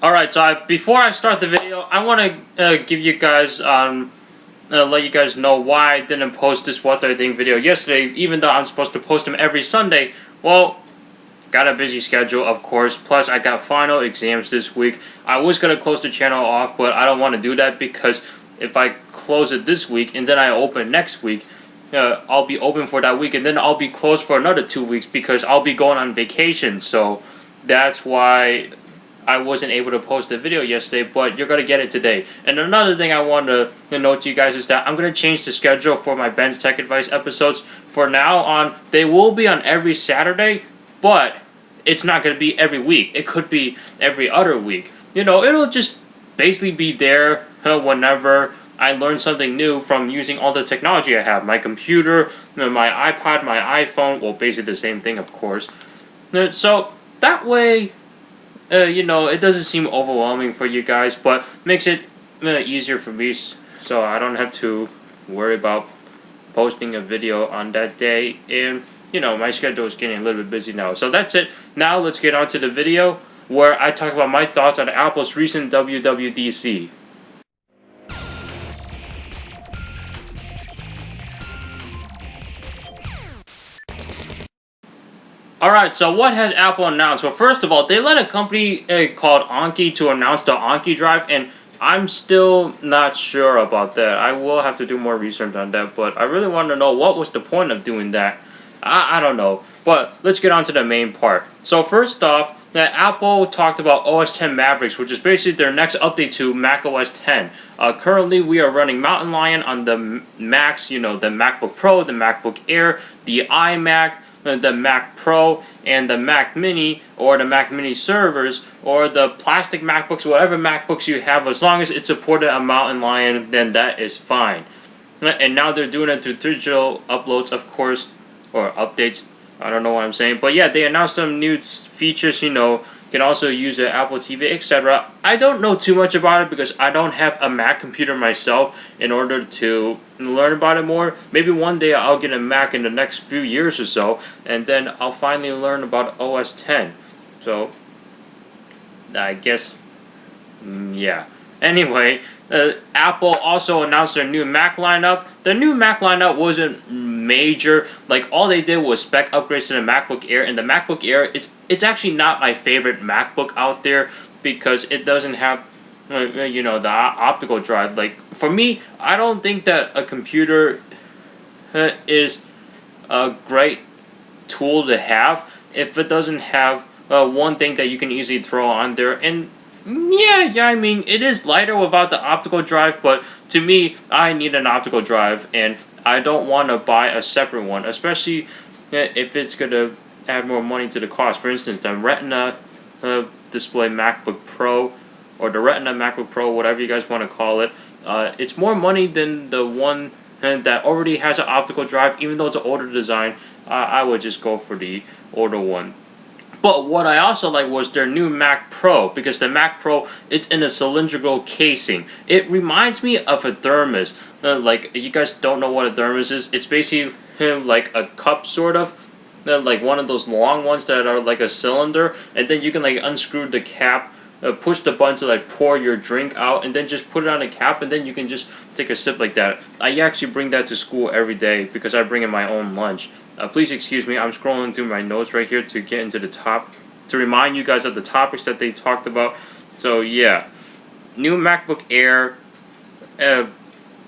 Alright, so before I start the video, I want to give you guys, let you guys know why I didn't post this What Do I Think video yesterday, even though I'm supposed to post them every Sunday. Well, got a busy schedule, of course, plus I got final exams this week. I was going to close the channel off, but I don't want to do that because if I close it this week and then I open next week, I'll be open for that week and then I'll be closed for another 2 weeks because I'll be going on vacation. So that's why I wasn't able to post the video yesterday, but you're going to get it today. And another thing I want to note to you guys is that I'm going to change the schedule for my Ben's Tech Advice episodes. For now on, they will be on every Saturday, but it's not going to be every week. It could be every other week. You know, it'll just basically be there whenever I learn something new from using all the technology I have. My computer, my iPod, my iPhone, well, basically the same thing, of course. So that way, you know, it doesn't seem overwhelming for you guys, but makes it easier for me so I don't have to worry about posting a video on that day. And, you know, my schedule is getting a little bit busy now. So that's it. Now let's get on to the video where I talk about my thoughts on Apple's recent WWDC. Alright, so what has Apple announced? Well, first of all, they let a company called Anki to announce the Anki Drive, and I'm still not sure about that. I will have to do more research on that, but I really want to know what was the point of doing that. I don't know, but let's get on to the main part. So first off, Apple talked about OS X Mavericks, which is basically their next update to macOS X. Currently, we are running Mountain Lion on the Macs, you know, the MacBook Pro, the MacBook Air, the iMac, the Mac Pro, and the Mac Mini, or the Mac Mini servers, or the plastic MacBooks, whatever MacBooks you have, as long as it's supported on Mountain Lion, then that is fine. And now they're doing it through digital uploads, of course, or updates. I don't know what I'm saying, but yeah, they announced some new features, you know, you can also use the Apple TV, etc. I don't know too much about it because I don't have a Mac computer myself in order to learn about it more. Maybe one day I'll get a Mac in the next few years or so, and then I'll finally learn about OS X. So, I guess, yeah. Anyway, Apple also announced their new Mac lineup. The new Mac lineup wasn't major. Like, all they did was spec upgrades to the MacBook Air, and the MacBook Air, it's actually not my favorite MacBook out there because it doesn't have, you know, the optical drive. Like, for me, I don't think that a computer is a great tool to have if it doesn't have one thing that you can easily throw on there. And yeah, I mean, it is lighter without the optical drive, but to me, I need an optical drive, and I don't want to buy a separate one, especially if it's going to add more money to the cost. For instance, the Retina display MacBook Pro, or the Retina MacBook Pro, whatever you guys want to call it, it's more money than the one that already has an optical drive. Even though it's an older design, I would just go for the older one. But what I also like was their new Mac Pro, because the Mac Pro, it's in a cylindrical casing. It reminds me of a thermos. Like, you guys don't know what a thermos is. It's basically like a cup, sort of. Like one of those long ones that are like a cylinder. And then you can like unscrew the cap, push the button to like pour your drink out, and then just put it on the cap, and then you can just take a sip like that. I actually bring that to school every day because I bring in my own lunch. Please excuse me, I'm scrolling through my notes right here to get into the top, to remind you guys of the topics that they talked about. So yeah, new MacBook Air,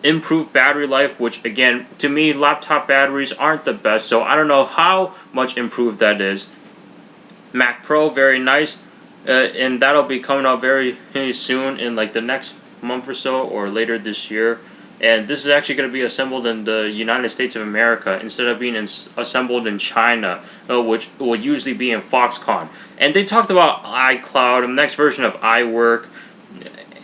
improved battery life, which again, to me, laptop batteries aren't the best, so I don't know how much improved that is. Mac Pro, very nice, and that'll be coming out very soon, in like the next month or so, or later this year. And this is actually going to be assembled in the United States of America instead of being assembled in China, which would usually be in Foxconn. And they talked about iCloud, the next version of iWork,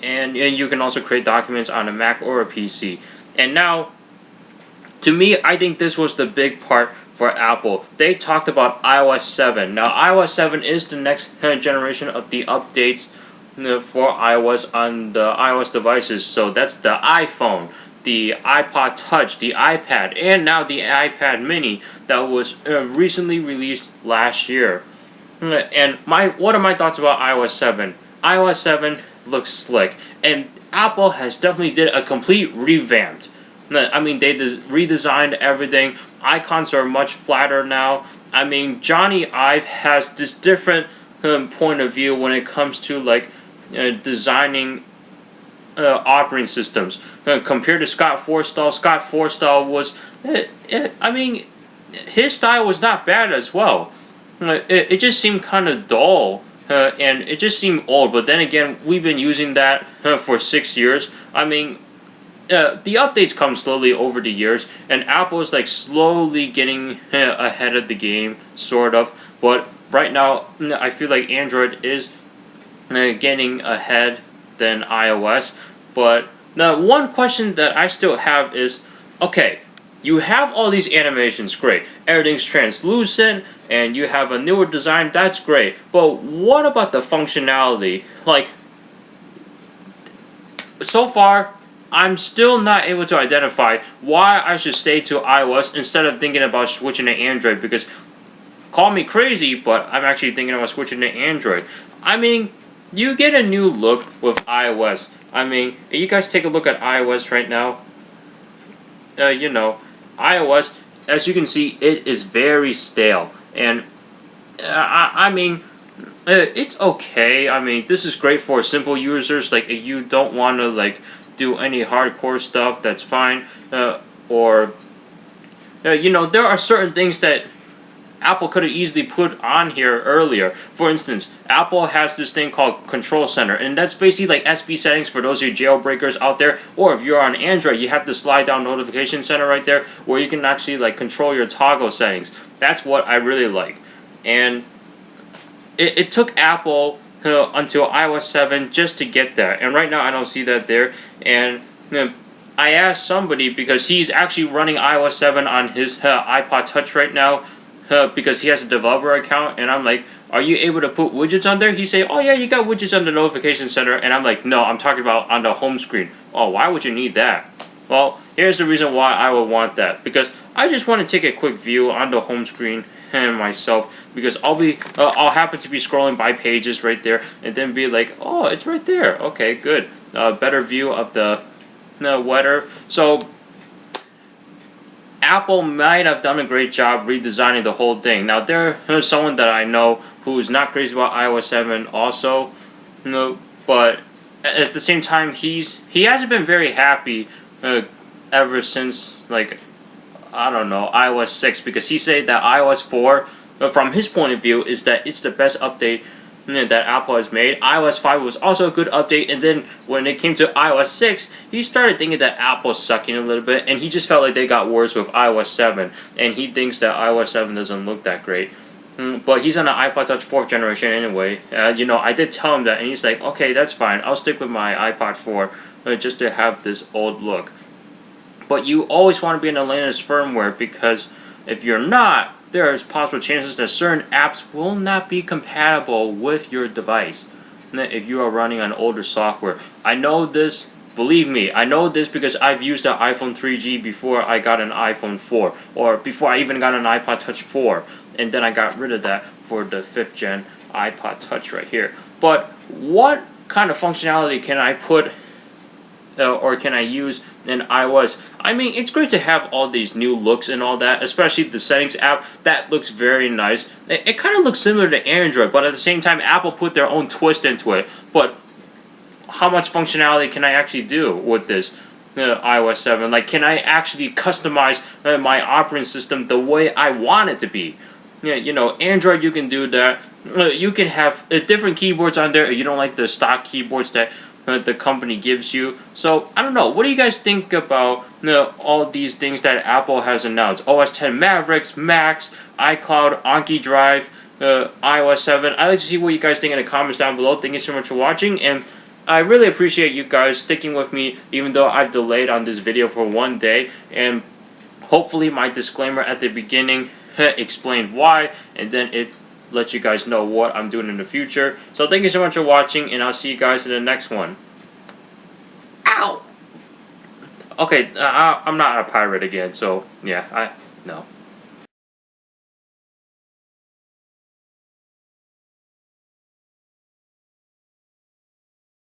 and you can also create documents on a Mac or a PC. And now, to me, I think this was the big part for Apple. They talked about iOS 7. Now, iOS 7 is the next generation of the updates for iOS on the iOS devices. So that's the iPhone, the iPod Touch, the iPad, and now the iPad Mini that was recently released last year. And what are my thoughts about iOS 7? iOS 7 looks slick, and Apple has definitely did a complete revamp. I mean, they redesigned everything. Icons are much flatter now. I mean, Johnny Ive has this different point of view when it comes to like designing operating systems compared to Scott Forstall. Scott Forstall was, I mean, his style was not bad as well. It just seemed kind of dull. And it just seemed old, but then again, we've been using that for 6 years. I mean, the updates come slowly over the years, and Apple is like slowly getting ahead of the game, sort of. But right now, I feel like Android is getting ahead than iOS. But now, one question that I still have is, okay, you have all these animations, great. Everything's translucent, and you have a newer design, that's great. But what about the functionality? Like, so far, I'm still not able to identify why I should stay to iOS instead of thinking about switching to Android, because, call me crazy, but I'm actually thinking about switching to Android. I mean, you get a new look with iOS. I mean, if you guys take a look at iOS right now, you know, iOS, as you can see, it is very stale. And, I mean, it's okay. I mean, this is great for simple users. Like, if you don't want to, like, do any hardcore stuff, that's fine. You know, there are certain things that Apple could have easily put on here earlier. For instance, Apple has this thing called Control Center, and that's basically like SB settings for those of you jailbreakers out there. Or if you're on Android, you have the slide down notification center right there, where you can actually like control your toggle settings. That's what I really like. And it took Apple until iOS 7 just to get that. And right now, I don't see that there. And I asked somebody, because he's actually running iOS 7 on his iPod Touch right now, because he has a developer account, and I'm like, are you able to put widgets on there? He say, oh yeah, you got widgets on the notification center, and I'm like, no, I'm talking about on the home screen. Oh, why would you need that? Well, here's the reason why I would want that, because I just want to take a quick view on the home screen myself, because I'll happen to be scrolling by pages right there, and then be like, oh, it's right there. Okay, good. Better view of the weather. So Apple might have done a great job redesigning the whole thing. Now, there's someone that I know who's not crazy about iOS 7 also, but at the same time, he hasn't been very happy ever since, like, I don't know, iOS 6, because he said that iOS 4, from his point of view, is that it's the best update that Apple has made. iOS 5 was also a good update, and then when it came to iOS 6, he started thinking that Apple's sucking a little bit, and he just felt like they got worse with iOS 7, and he thinks that iOS 7 doesn't look that great. But he's on an iPod Touch 4th generation anyway. You know, I did tell him that, and he's like, okay, that's fine, I'll stick with my iPod 4 just to have this old look. But you always want to be in the latest firmware, because if you're not, there is possible chances that certain apps will not be compatible with your device if you are running on older software. I know this, believe me, I know this because I've used the iPhone 3G before I got an iPhone 4, or before I even got an iPod Touch 4, and then I got rid of that for the 5th gen iPod Touch right here. But what kind of functionality can I put or can I use in iOS? I mean, it's great to have all these new looks and all that, especially the settings app. That looks very nice. It kind of looks similar to Android, but at the same time, Apple put their own twist into it. But how much functionality can I actually do with this iOS 7? Like, can I actually customize my operating system the way I want it to be? Yeah, you know, Android, you can do that. You can have different keyboards on there if you don't like the stock keyboards that the company gives you. So, I don't know. What do you guys think about all these things that Apple has announced? OS X Mavericks, Macs, iCloud, Anki Drive, iOS 7. I'd like to see what you guys think in the comments down below. Thank you so much for watching, and I really appreciate you guys sticking with me, even though I've delayed on this video for one day. And hopefully my disclaimer at the beginning explained why, and then it let you guys know what I'm doing in the future. So thank you so much for watching, and I'll see you guys in the next one. Ow! Okay, I'm not a pirate again, so yeah, no.